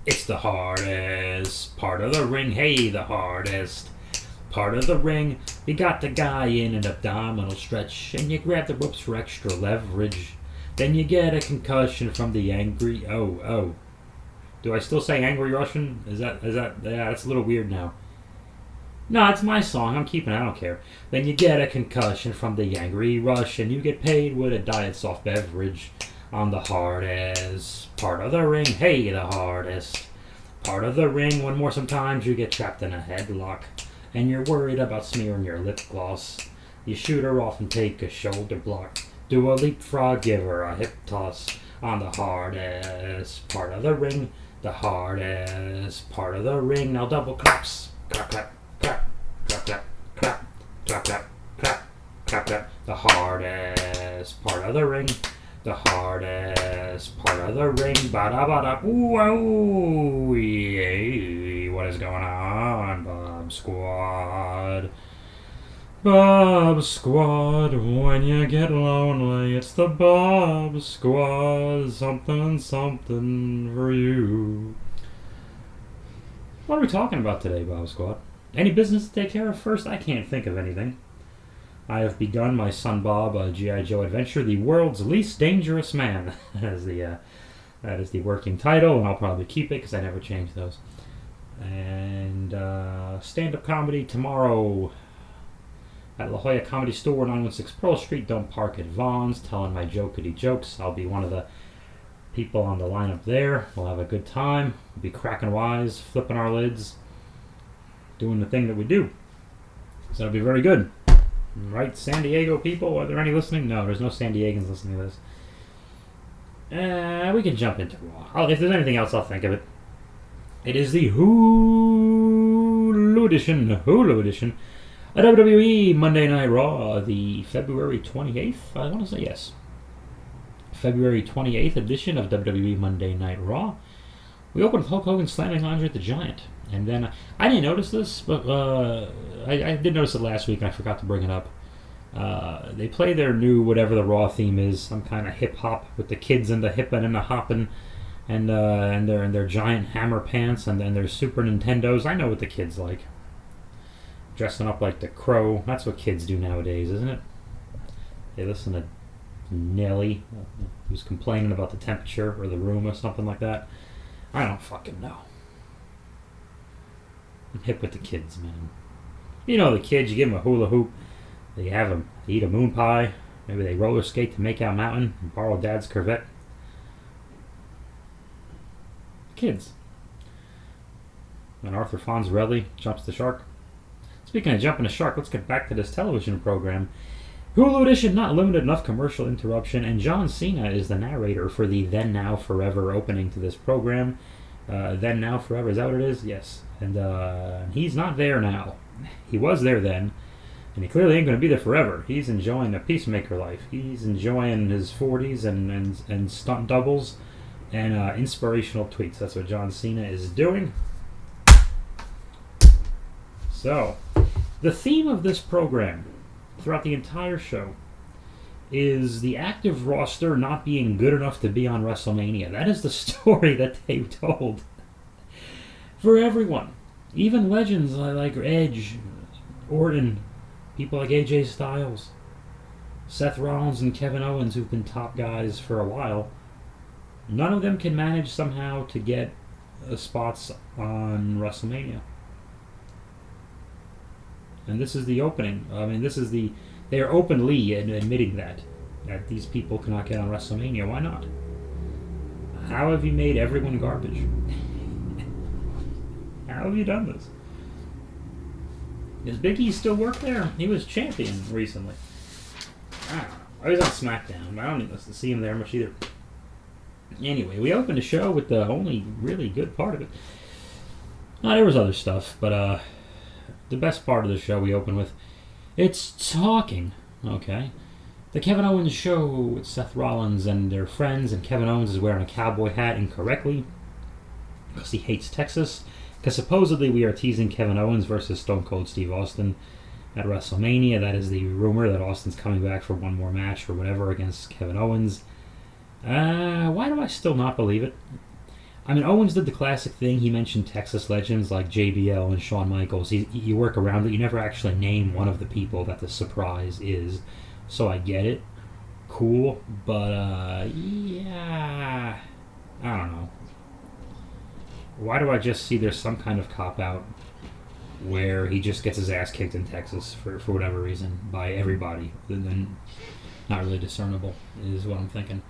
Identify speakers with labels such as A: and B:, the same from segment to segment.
A: It's the hardest part of the ring. Hey, the hardest part of the ring. You got the guy in an abdominal stretch, and you grab the ropes for extra leverage. Then you get a concussion from the angry. Oh. Do I still say angry Russian? Is that? Yeah, that's a little weird now. No, it's my song. I'm keeping it. I don't care. Then you get a concussion from the angry Russian. You get paid with a diet soft beverage on the hardest part of the ring. Hey, the hardest part of the ring. One more sometimes you get trapped in a headlock, and you're worried about smearing your lip gloss. You shoot her off and take a shoulder block. Do a leapfrog, give her a hip toss on the hardest part of the ring. The hardest part of the ring. Now double claps. Clap, clap, clap, clap, clap, clap, clap, clap, clap, clap, clap. The hardest part of the ring. The hardest part of the ring. Ba-da-ba-da. Ooh, yeah. What is going on, Bob Squad? Bob Squad, when you get lonely, it's the Bob Squad. Something for you. What are we talking about today, Bob Squad? Any business to take care of first? I can't think of anything. I have begun my son Bob G.I. Joe adventure, the world's least dangerous man. that is the working title, and I'll probably keep it because I never change those. And stand-up comedy tomorrow at La Jolla Comedy Store, 916 Pearl Street. Don't park at Vaughn's, telling my jokety jokes. I'll be one of the people on the lineup there. We'll have a good time. We'll be cracking wise, flipping our lids, doing the thing that we do. So it'll be very good. Right, San Diego people? Are there any listening? No, there's no San Diegans listening to this. We can jump into Raw. If there's anything else, I'll think of it. It is the Hulu edition of WWE Monday Night Raw, the February 28th, I want to say yes. February 28th edition of WWE Monday Night Raw. We opened with Hulk Hogan slamming Andre the Giant. And then, I didn't notice this, but I did notice it last week and I forgot to bring it up. They play their new, whatever the Raw theme is, some kind of hip-hop with the kids and the hippin' and the hoppin'. And their giant hammer pants and their Super Nintendos. I know what the kids like. Dressing up like the Crow. That's what kids do nowadays, isn't it? They listen to Nelly, who's complaining about the temperature or the room or something like that. I don't fucking know. I'm hip with the kids, man. You know the kids, you give them a hula hoop. They eat a moon pie. Maybe they roller skate to Makeout Mountain and borrow Dad's Corvette. Kids. And Arthur Fonzarelli jumps the shark. Speaking of jumping the shark, let's get back to this television program. Hulu edition, not limited enough commercial interruption, and John Cena is the narrator for the Then Now Forever opening to this program. Then Now Forever, is that what it is? Yes. And he's not there now. He was there then, and he clearly ain't going to be there forever. He's enjoying a peacemaker life. He's enjoying his 40s and stunt doubles and inspirational tweets. That's what John Cena is doing. So, the theme of this program throughout the entire show is the active roster not being good enough to be on WrestleMania. That is the story that they've told for everyone. Even legends like Edge, Orton, people like AJ Styles, Seth Rollins and Kevin Owens, who've been top guys for a while. None of them can manage somehow to get spots on WrestleMania. And this is the opening. I mean, they are openly admitting that these people cannot get on WrestleMania. Why not? How have you made everyone garbage? How have you done this? Does Big E still work there? He was champion recently. I don't know. I was on SmackDown, but I don't even see him there much either. Anyway, we opened the show with the only really good part of it. There was other stuff, but the best part of the show we opened with, it's talking, okay? The Kevin Owens show with Seth Rollins and their friends, and Kevin Owens is wearing a cowboy hat incorrectly because he hates Texas, because supposedly we are teasing Kevin Owens versus Stone Cold Steve Austin at WrestleMania. That is the rumor that Austin's coming back for one more match or whatever against Kevin Owens. Why do I still not believe it? I mean, Owens did the classic thing. He mentioned Texas legends like JBL and Shawn Michaels. You work around it. You never actually name one of the people that the surprise is. So I get it. Cool. But, yeah. I don't know. Why do I just see there's some kind of cop-out where he just gets his ass kicked in Texas for whatever reason by everybody? And then not really discernible is what I'm thinking.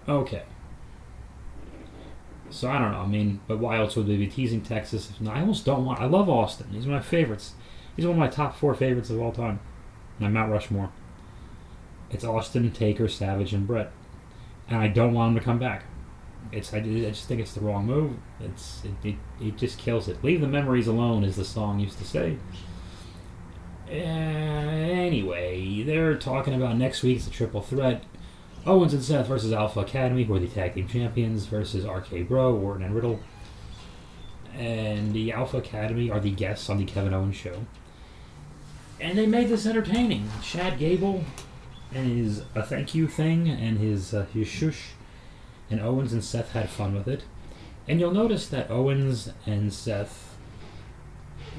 A: Okay. So I don't know. I mean, but why else would they be teasing Texas? I almost don't want. I love Austin. He's one of my favorites. He's one of my top 4 favorites of all time. My Mount Rushmore. It's Austin, Taker, Savage, and Brett, and I don't want him to come back. I just think it's the wrong move. It just kills it. Leave the memories alone, as the song used to say. Anyway, they're talking about next week's a triple threat. Owens and Seth versus Alpha Academy, who are the tag team champions, versus RK Bro, Orton and Riddle. And the Alpha Academy are the guests on the Kevin Owens show. And they made this entertaining. Chad Gable and his thank you thing and his shush. And Owens and Seth had fun with it. And you'll notice that Owens and Seth,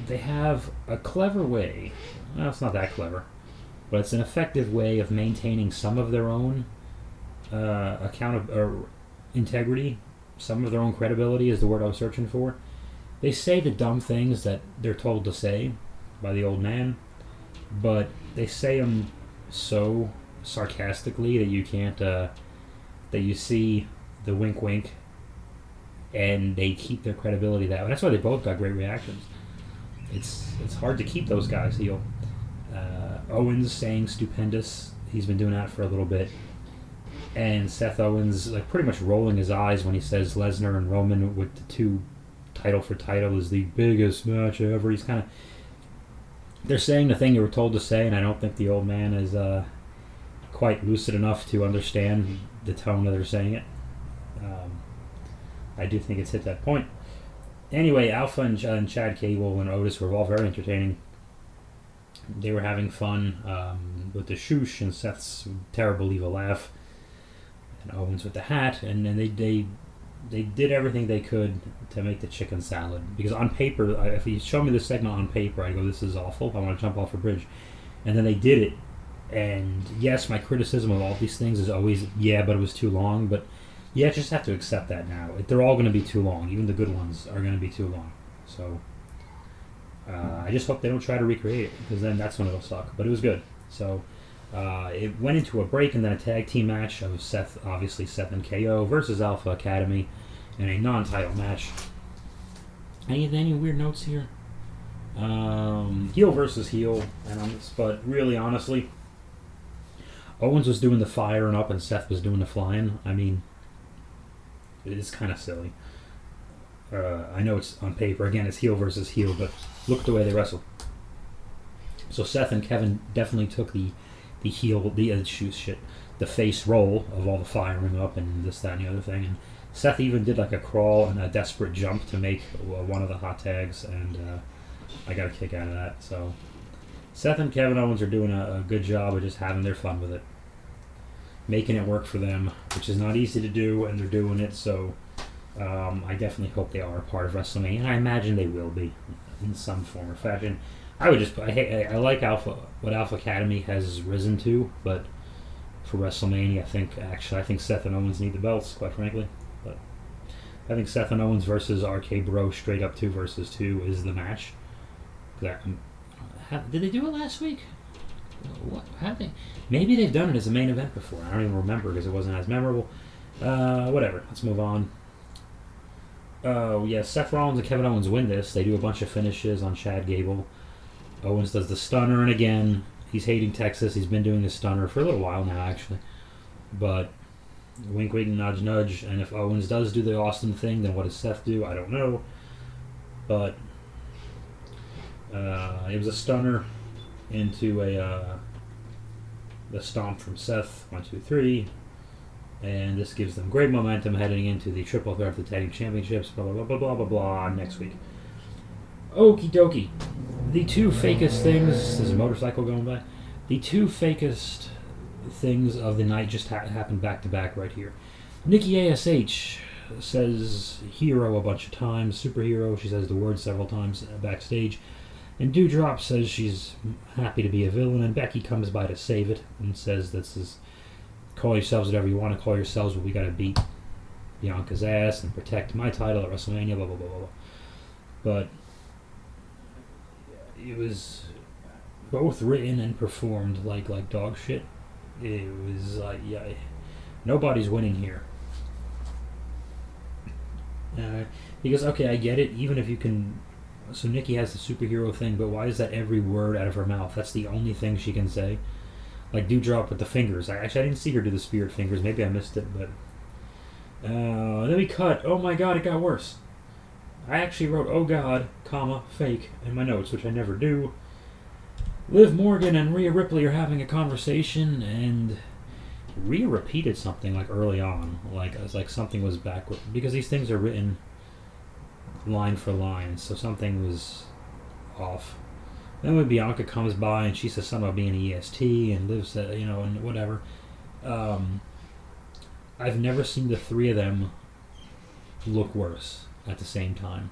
A: they have a clever way. Well, it's not that clever, but it's an effective way of maintaining some of their own integrity, some of their own credibility is the word I was searching for. They say the dumb things that they're told to say by the old man, but they say them so sarcastically that you can't, that you see the wink wink, and they keep their credibility that way. That's why they both got great reactions. It's hard to keep those guys heel. Owens saying stupendous. He's been doing that for a little bit. And Seth Owens like pretty much rolling his eyes when he says Lesnar and Roman with the 2 title for title is the biggest match ever. He's kind of... They're saying the thing they were told to say, and I don't think the old man is quite lucid enough to understand the tone that they're saying it. I do think it's hit that point. Anyway, Alpha and Chad Gable and Otis were all very entertaining. They were having fun with the shoosh and Seth's terrible evil laugh. And Owens with the hat, and then they did everything they could to make the chicken salad. Because on paper, if you show me this segment on paper, I go, this is awful. I want to jump off a bridge. And then they did it. And yes, my criticism of all these things is always, yeah, but it was too long. But yeah, just have to accept that now. They're all going to be too long. Even the good ones are going to be too long. So I just hope they don't try to recreate it, because then that's when it'll suck. But it was good. So it went into a break and then a tag team match of Seth and KO versus Alpha Academy in a non-title match. Any weird notes here? Heel versus heel, but really, honestly, Owens was doing the firing up and Seth was doing the flying. I mean, it's kind of silly. I know it's on paper. Again, it's heel versus heel, but look at the way they wrestle. So Seth and Kevin definitely took the heel, the face roll of all the firing up and this, that, and the other thing. And Seth even did like a crawl and a desperate jump to make one of the hot tags, and I got a kick out of that. So Seth and Kevin Owens are doing a good job of just having their fun with it, making it work for them, which is not easy to do, and they're doing it. So I definitely hope they are a part of WrestleMania, and I imagine they will be in some form or fashion. I like what Alpha Academy has risen to, but for WrestleMania, I think Seth and Owens need the belts, quite frankly. But I think Seth and Owens versus RK Bro straight up 2 versus 2 is the match. Did they do it last week? Maybe they've done it as a main event before. I don't even remember because it wasn't as memorable. Whatever. Let's move on. Seth Rollins and Kevin Owens win this. They do a bunch of finishes on Chad Gable. Owens does the stunner, and again, he's hating Texas. He's been doing the stunner for a little while now, actually. But wink, wink, nudge, nudge. And if Owens does do the Austin thing, then what does Seth do? I don't know. But it was a stunner into the stomp from Seth. 1, 2, 3. And this gives them great momentum heading into the triple threat of the tag team championships. Blah, blah, blah, blah, blah, blah, blah, next week. Okie dokie. The 2 fakest things, there's a motorcycle going by. The 2 fakest things of the night just happened back to back right here. Nikki ASH says hero a bunch of times, superhero. She says the word several times backstage. And Dewdrop says she's happy to be a villain, and Becky comes by to save it and says, "This is call yourselves whatever you want to call yourselves, but we got to beat Bianca's ass and protect my title at WrestleMania." Blah blah blah blah. But it was both written and performed like dog shit. It was like, yeah, nobody's winning here. Because, okay, I get it, even if you can. So Nikki has the superhero thing, but why is that every word out of her mouth? That's the only thing she can say. Like Dewdrop with the fingers. I didn't see her do the spirit fingers. Maybe I missed it, but then we cut. Oh my god, it got worse. I actually wrote "oh god, comma, fake" in my notes, which I never do. Liv Morgan and Rhea Ripley are having a conversation, and Rhea repeated something like early on, like something was backward, because these things are written line for line, so something was off. Then when Bianca comes by and she says something about being an EST, and Liv said, and whatever. I've never seen the three of them look worse at the same time.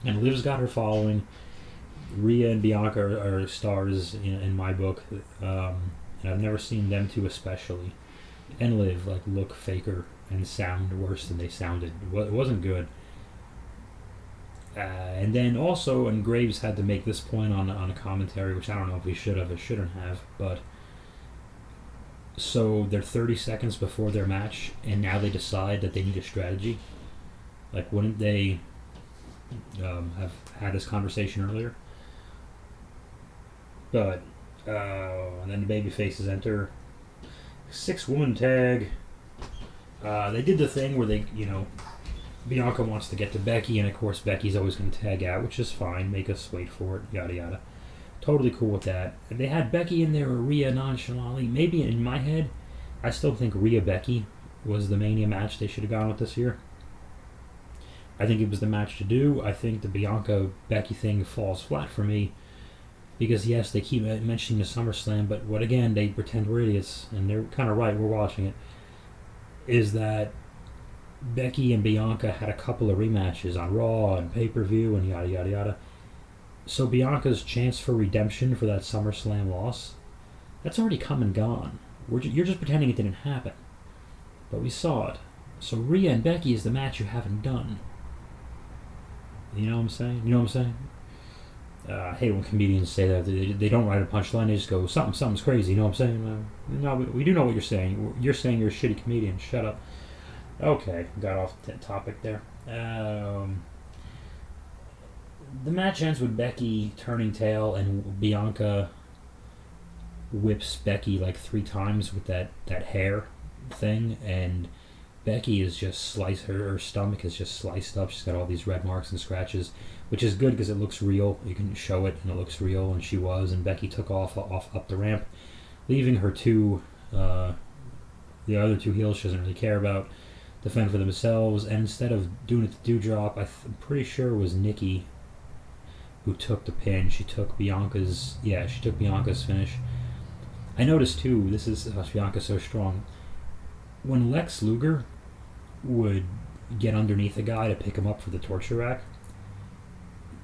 A: And Liv's got her following. Rhea and Bianca are stars in my book, and I've never seen them two especially, and Liv look faker and sound worse than they sounded. It wasn't good. And then also, and Graves had to make this point on a commentary, which I don't know if he should have or shouldn't have, but so they're 30 seconds before their match, and now they decide that they need a strategy. Wouldn't they have had this conversation earlier? But and then the baby faces enter. 6-woman tag. They did the thing where they, Bianca wants to get to Becky, and of course Becky's always going to tag out, which is fine. Make us wait for it, yada yada. Totally cool with that. And they had Becky in there, or Rhea nonchalantly. Maybe in my head, I still think Rhea Becky was the Mania match they should have gone with this year. I think it was the match to do. I think the Bianca Becky thing falls flat for me. Because yes, they keep mentioning the SummerSlam, but what again, they pretend we're idiots, and they're kind of right, we're watching it, is that Becky and Bianca had a couple of rematches on Raw and pay-per-view and yada yada yada. So Bianca's chance for redemption for that SummerSlam loss, that's already come and gone. You're just pretending it didn't happen. But we saw it. So Rhea and Becky is the match you haven't done. You know what I'm saying? I hate when comedians say that. They don't write a punchline, they just go, something's crazy, you know what I'm saying? No, we do know what you're saying. You're saying you're a shitty comedian. Shut up. Okay, got off the topic there. The match ends with Becky turning tail, and Bianca whips Becky 3 times with that hair thing, and Becky is just sliced, her stomach is just sliced up. She's got all these red marks and scratches, which is good because it looks real. You can show it, and it looks real, and she was. And Becky took off up the ramp, leaving her the other two heels she doesn't really care about, defend for themselves. And instead of doing it to Dewdrop, I'm pretty sure it was Nikki who took the pin. She took Bianca's finish. I noticed too, this is Bianca's so strong. When Lex Luger would get underneath a guy to pick him up for the torture rack,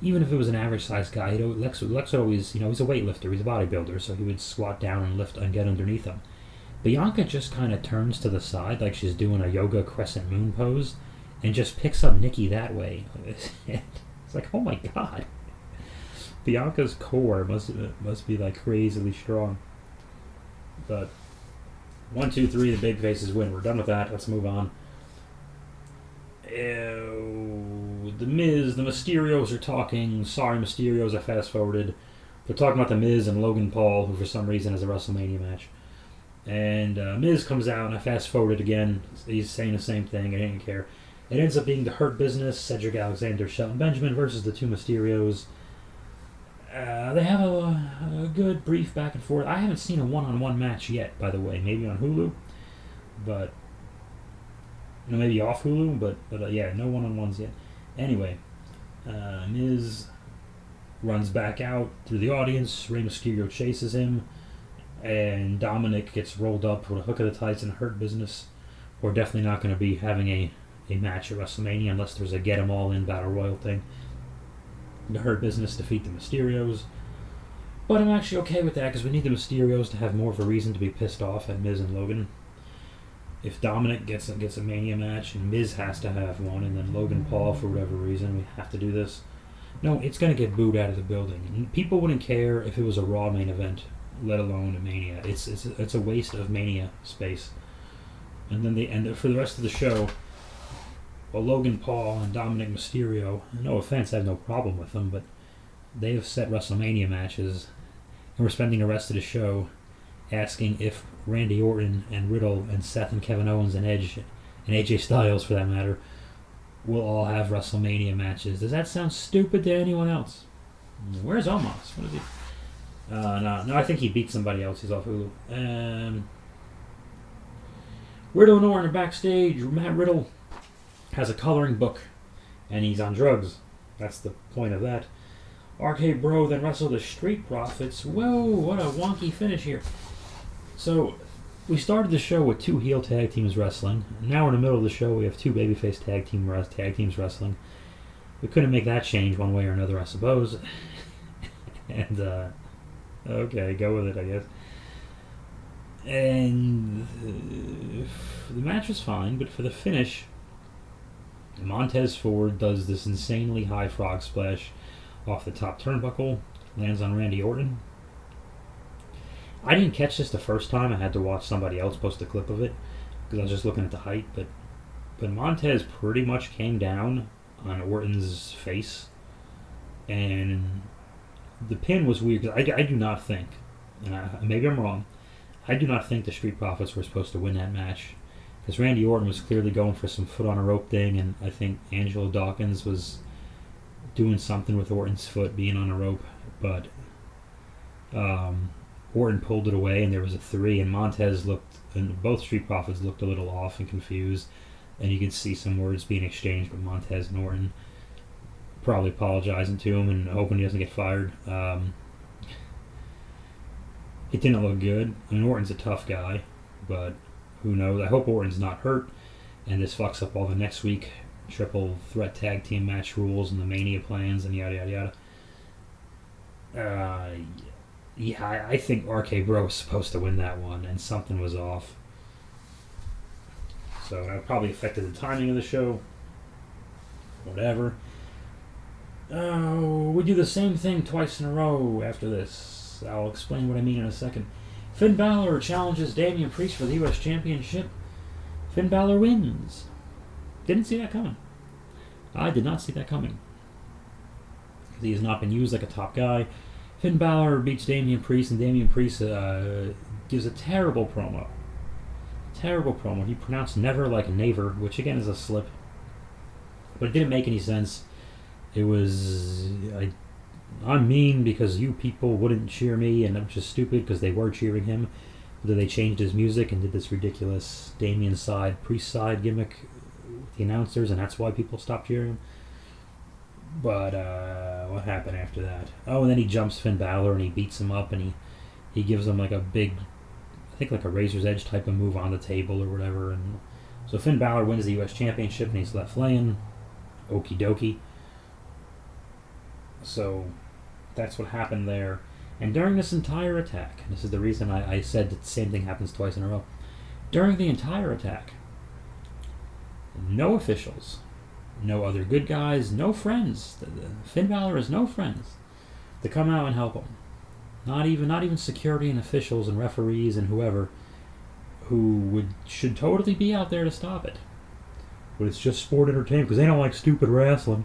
A: even if it was an average-sized guy, Lex would always, he's a weightlifter, he's a bodybuilder, so he would squat down and lift and get underneath him. Bianca just kind of turns to the side like she's doing a yoga crescent moon pose and just picks up Nikki that way. It's like, oh my god. Bianca's core must be crazily strong. But 1, 2, 3, the big faces win. We're done with that. Let's move on. The Miz, the Mysterios are talking. Sorry, Mysterios, I fast-forwarded. They're talking about the Miz and Logan Paul, who for some reason has a WrestleMania match. And Miz comes out, and I fast-forwarded again. He's saying the same thing. I didn't care. It ends up being the Hurt Business, Cedric Alexander, Shelton Benjamin versus the two Mysterios. They have a good brief back and forth. I haven't seen a one-on-one match yet, by the way. Maybe on Hulu, but maybe off Hulu. But yeah, no one-on-ones yet. Anyway, Miz runs back out through the audience. Rey Mysterio chases him, and Dominic gets rolled up with a hook of the tights and Hurt Business. We're definitely not going to be having a a match at WrestleMania unless there's a get 'em all in Battle Royal thing. The Hurt Business defeat the Mysterios. But I'm actually okay with that because we need the Mysterios to have more of a reason to be pissed off at Miz and Logan. If Dominic gets a Mania match and Miz has to have one, and then Logan Paul, for whatever reason, we have to do this. No, it's going to get booed out of the building. And people wouldn't care if it was a Raw main event, let alone a Mania. It's a waste of Mania space. And then for the rest of the show, well, Logan Paul and Dominic Mysterio, no offense, I have no problem with them, but they have set WrestleMania matches, and we're spending the rest of the show asking if Randy Orton and Riddle and Seth and Kevin Owens and Edge and AJ Styles, for that matter, will all have WrestleMania matches. Does that sound stupid to anyone else? Where's Omos? What is he? No, I think he beat somebody else. He's off Hulu. Riddle and Orton are backstage. Matt Riddle has a coloring book, and he's on drugs. That's the point of that. RK Bro then wrestled the Street Profits. Whoa, what a wonky finish here. So, we started the show with 2 heel tag teams wrestling. Now we're in the middle of the show. We have 2 babyface tag teams wrestling. We couldn't make that change one way or another, I suppose. And, okay, go with it, I guess. And the match was fine, but for the finish, Montez Ford does this insanely high frog splash off the top turnbuckle, lands on Randy Orton. I didn't catch this the first time. I had to watch somebody else post a clip of it because I was just looking at the height. But Montez pretty much came down on Orton's face, and the pin was weird because I do not think, and maybe I'm wrong, I do not think the Street Profits were supposed to win that match because Randy Orton was clearly going for some foot on a rope thing, and I think Angelo Dawkins was doing something with Orton's foot being on a rope, but Orton pulled it away and there was a 3, and Montez and both Street Profits looked a little off and confused, and you could see some words being exchanged with Montez and Orton, probably apologizing to him and hoping he doesn't get fired. It didn't look good. I mean, Orton's a tough guy, but who knows? I hope Orton's not hurt and this fucks up all the next week triple threat tag team match rules and the Mania plans and yada yada yada. Yeah, I think RK Bro was supposed to win that one, and something was off. So that probably affected the timing of the show. Whatever. We do the same thing twice in a row after this. I'll explain what I mean in a second. Finn Balor challenges Damian Priest for the U.S. Championship. Finn Balor wins. Didn't see that coming. I did not see that coming. He has not been used like a top guy. Finn Balor beats Damian Priest, and Damian Priest gives a terrible promo. Terrible promo. He pronounced never like never, which again is a slip. But it didn't make any sense. It was... I'm mean because you people wouldn't cheer me, and I'm just stupid because they were cheering him. Then they changed his music and did this ridiculous Damian side, Priest side gimmick with the announcers, and that's why people stopped cheering him. But what happened after that? Oh, and then he jumps Finn Balor and he beats him up, and he gives him like a big, I think like a Razor's Edge type of move on the table or whatever. And so Finn Balor wins the U.S. Championship and he's left laying. Okie dokie. So that's what happened there. And during this entire attack, and this is the reason I said that the same thing happens twice in a row. During the entire attack, no officials, no other good guys, no friends. Finn Balor has no friends to come out and help him. Not even security and officials and referees and whoever who should totally be out there to stop it. But it's just sport entertainment because they don't like stupid wrestling.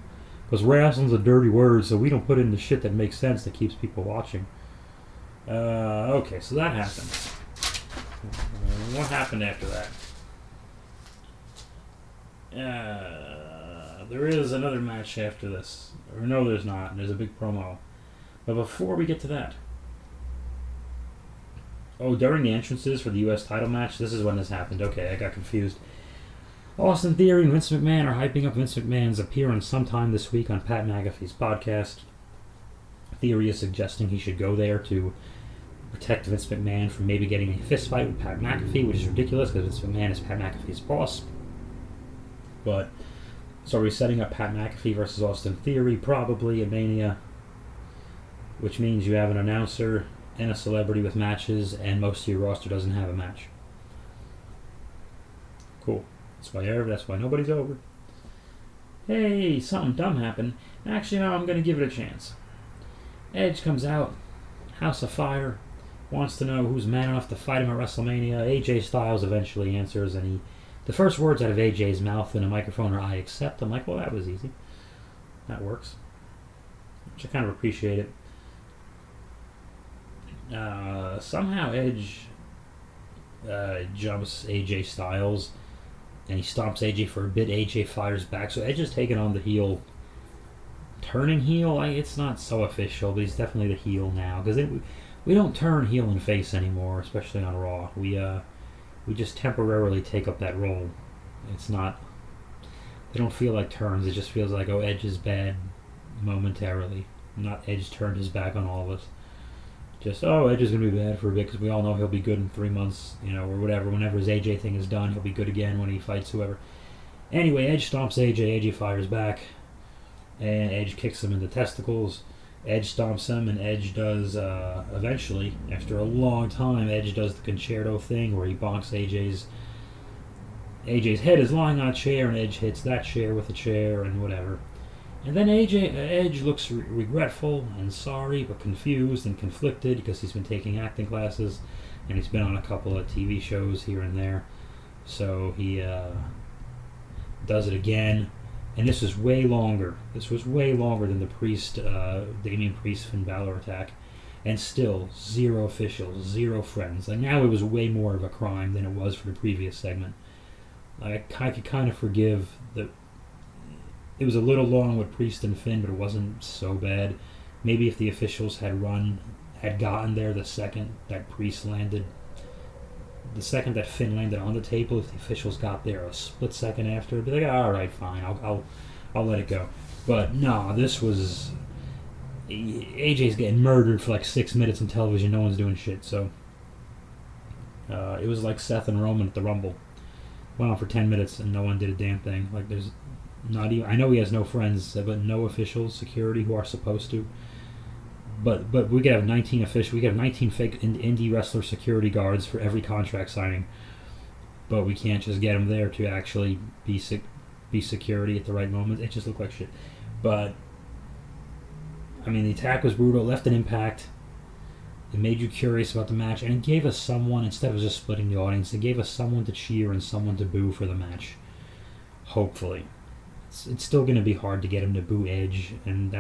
A: Because wrestling's a dirty word, so we don't put in the shit that makes sense that keeps people watching. Okay, so that happened. What happened after that? There is another match after this. Or no, there's not. There's a big promo. But before we get to that... Oh, during the entrances for the U.S. title match, this is when this happened. Okay, I got confused. Austin Theory and Vince McMahon are hyping up Vince McMahon's appearance sometime this week on Pat McAfee's podcast. Theory is suggesting he should go there to protect Vince McMahon from maybe getting a fist fight with Pat McAfee, which is ridiculous because Vince McMahon is Pat McAfee's boss. But so are we setting up Pat McAfee versus Austin Theory? Probably at Mania, which means you have an announcer and a celebrity with matches, and most of your roster doesn't have a match. Cool. That's why nobody's over. Hey, something dumb happened. Actually, no, I'm going to give it a chance. Edge comes out, House of Fire, wants to know who's man enough to fight him at WrestleMania. AJ Styles eventually answers, and the first words out of AJ's mouth in a microphone are, "I accept." I'm like, well, that was easy. That works. Which I kind of appreciate it. Somehow Edge jumps AJ Styles, and he stomps AJ for a bit. AJ fires back, so Edge is taking on the heel. Turning heel, it's not so official, but he's definitely the heel now, because we don't turn heel and face anymore, especially on Raw. We just temporarily take up that role. It's not. They don't feel like turns. It just feels like, oh, Edge is bad momentarily. Not Edge turned his back on all of us. Just, oh, Edge is going to be bad for a bit because we all know he'll be good in 3 months, or whatever. Whenever his AJ thing is done, he'll be good again when he fights whoever. Anyway, Edge stomps AJ. AJ fires back, and Edge kicks him in the testicles. Edge stomps him, and Edge does, eventually, after a long time, Edge does the concerto thing where he bonks AJ's head is lying on a chair, and Edge hits that chair with a chair and whatever. And then Edge looks regretful and sorry, but confused and conflicted because he's been taking acting classes, and he's been on a couple of TV shows here and there. So he does it again, and this was way longer. This was way longer than the Damian Priest Finn Balor attack, and still 0 officials, 0 friends. Like, now it was way more of a crime than it was for the previous segment. I could kind of forgive the. It was a little long with Priest and Finn, but it wasn't so bad. Maybe if the officials had gotten there the second that Priest landed, the second that Finn landed on the table, if the officials got there a split second after, it'd be like, all right, fine, I'll let it go. But no, this was AJ's getting murdered for like 6 minutes on television. No one's doing shit. So it was like Seth and Roman at the Rumble. Went on for 10 minutes and no one did a damn thing. Like, there's not even. I know he has no friends, but no officials, security who are supposed to. But we could have 19 officials. We could have 19 fake indie wrestler security guards for every contract signing. But we can't just get them there to actually be security at the right moment. It just looked like shit. But I mean, the attack was brutal. Left an impact. It made you curious about the match, and it gave us someone, instead of just splitting the audience, it gave us someone to cheer and someone to boo for the match. Hopefully. It's still going to be hard to get him to boo Edge, and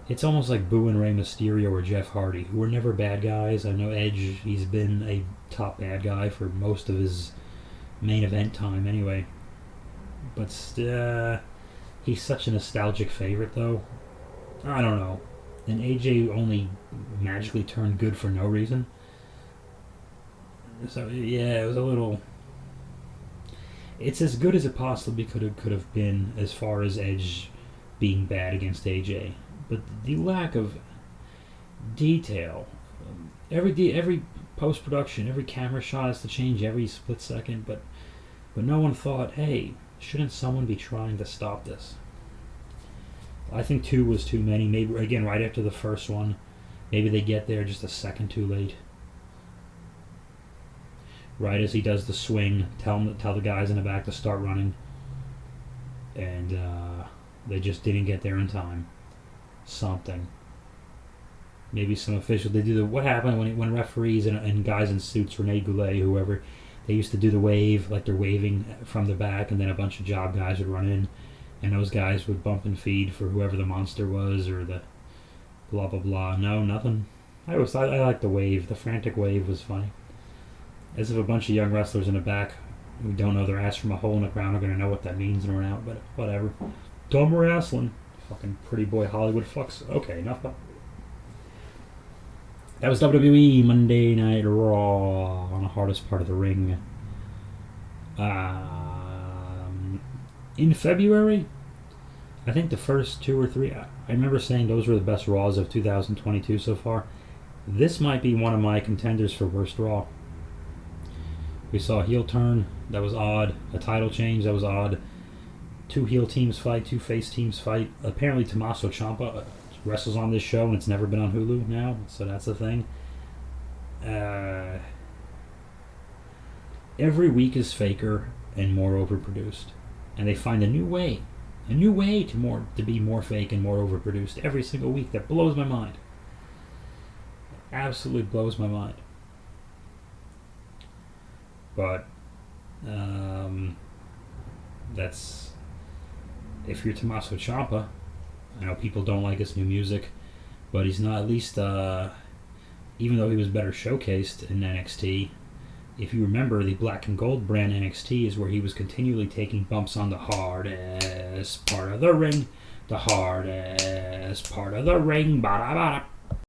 A: it's almost like booing Rey Mysterio or Jeff Hardy, who were never bad guys. I know Edge, he's been a top bad guy for most of his main event time anyway. But he's such a nostalgic favorite, though. I don't know. And AJ only magically turned good for no reason. So yeah, it was a little. It's as good as it possibly could have been as far as Edge being bad against AJ, but the lack of detail. Every post production, every camera shot has to change every split second, but no one thought, hey, shouldn't someone be trying to stop this? I think 2 was too many. Maybe, again, right after the first one, maybe they get there just a second too late. Right as he does the swing, tell the guys in the back to start running. And they just didn't get there in time. Something. Maybe some official. They do what happened when referees and guys in suits, Rene Goulet, whoever, they used to do the wave, like they're waving from the back, and then a bunch of job guys would run in. And those guys would bump and feed for whoever the monster was or the blah, blah, blah. No, nothing. I liked the wave. The frantic wave was funny. As if a bunch of young wrestlers in the back who don't know their ass from a hole in the ground are going to know what that means and run out, but whatever. Dumb wrestling. Fucking pretty boy Hollywood fucks. Okay, enough about. That was WWE Monday Night Raw on the hardest part of the ring. In February, I think the first 2 or 3, I remember saying those were the best Raws of 2022 so far. This might be one of my contenders for worst Raw. We saw a heel turn. That was odd. A title change. That was odd. 2 heel teams fight. 2 face teams fight. Apparently Tommaso Ciampa wrestles on this show, and it's never been on Hulu now, so that's the thing. Every week is faker and more overproduced, and they find a new way to be more fake and more overproduced every single week. That blows my mind. Absolutely blows my mind. But that's, if you're Tommaso Ciampa, I know people don't like his new music, but he's not, at least even though he was better showcased in NXT. If you remember, the black and gold brand NXT is where he was continually taking bumps on the hardest part of the ring. The hardest part of the ring. Ba-da-ba-da.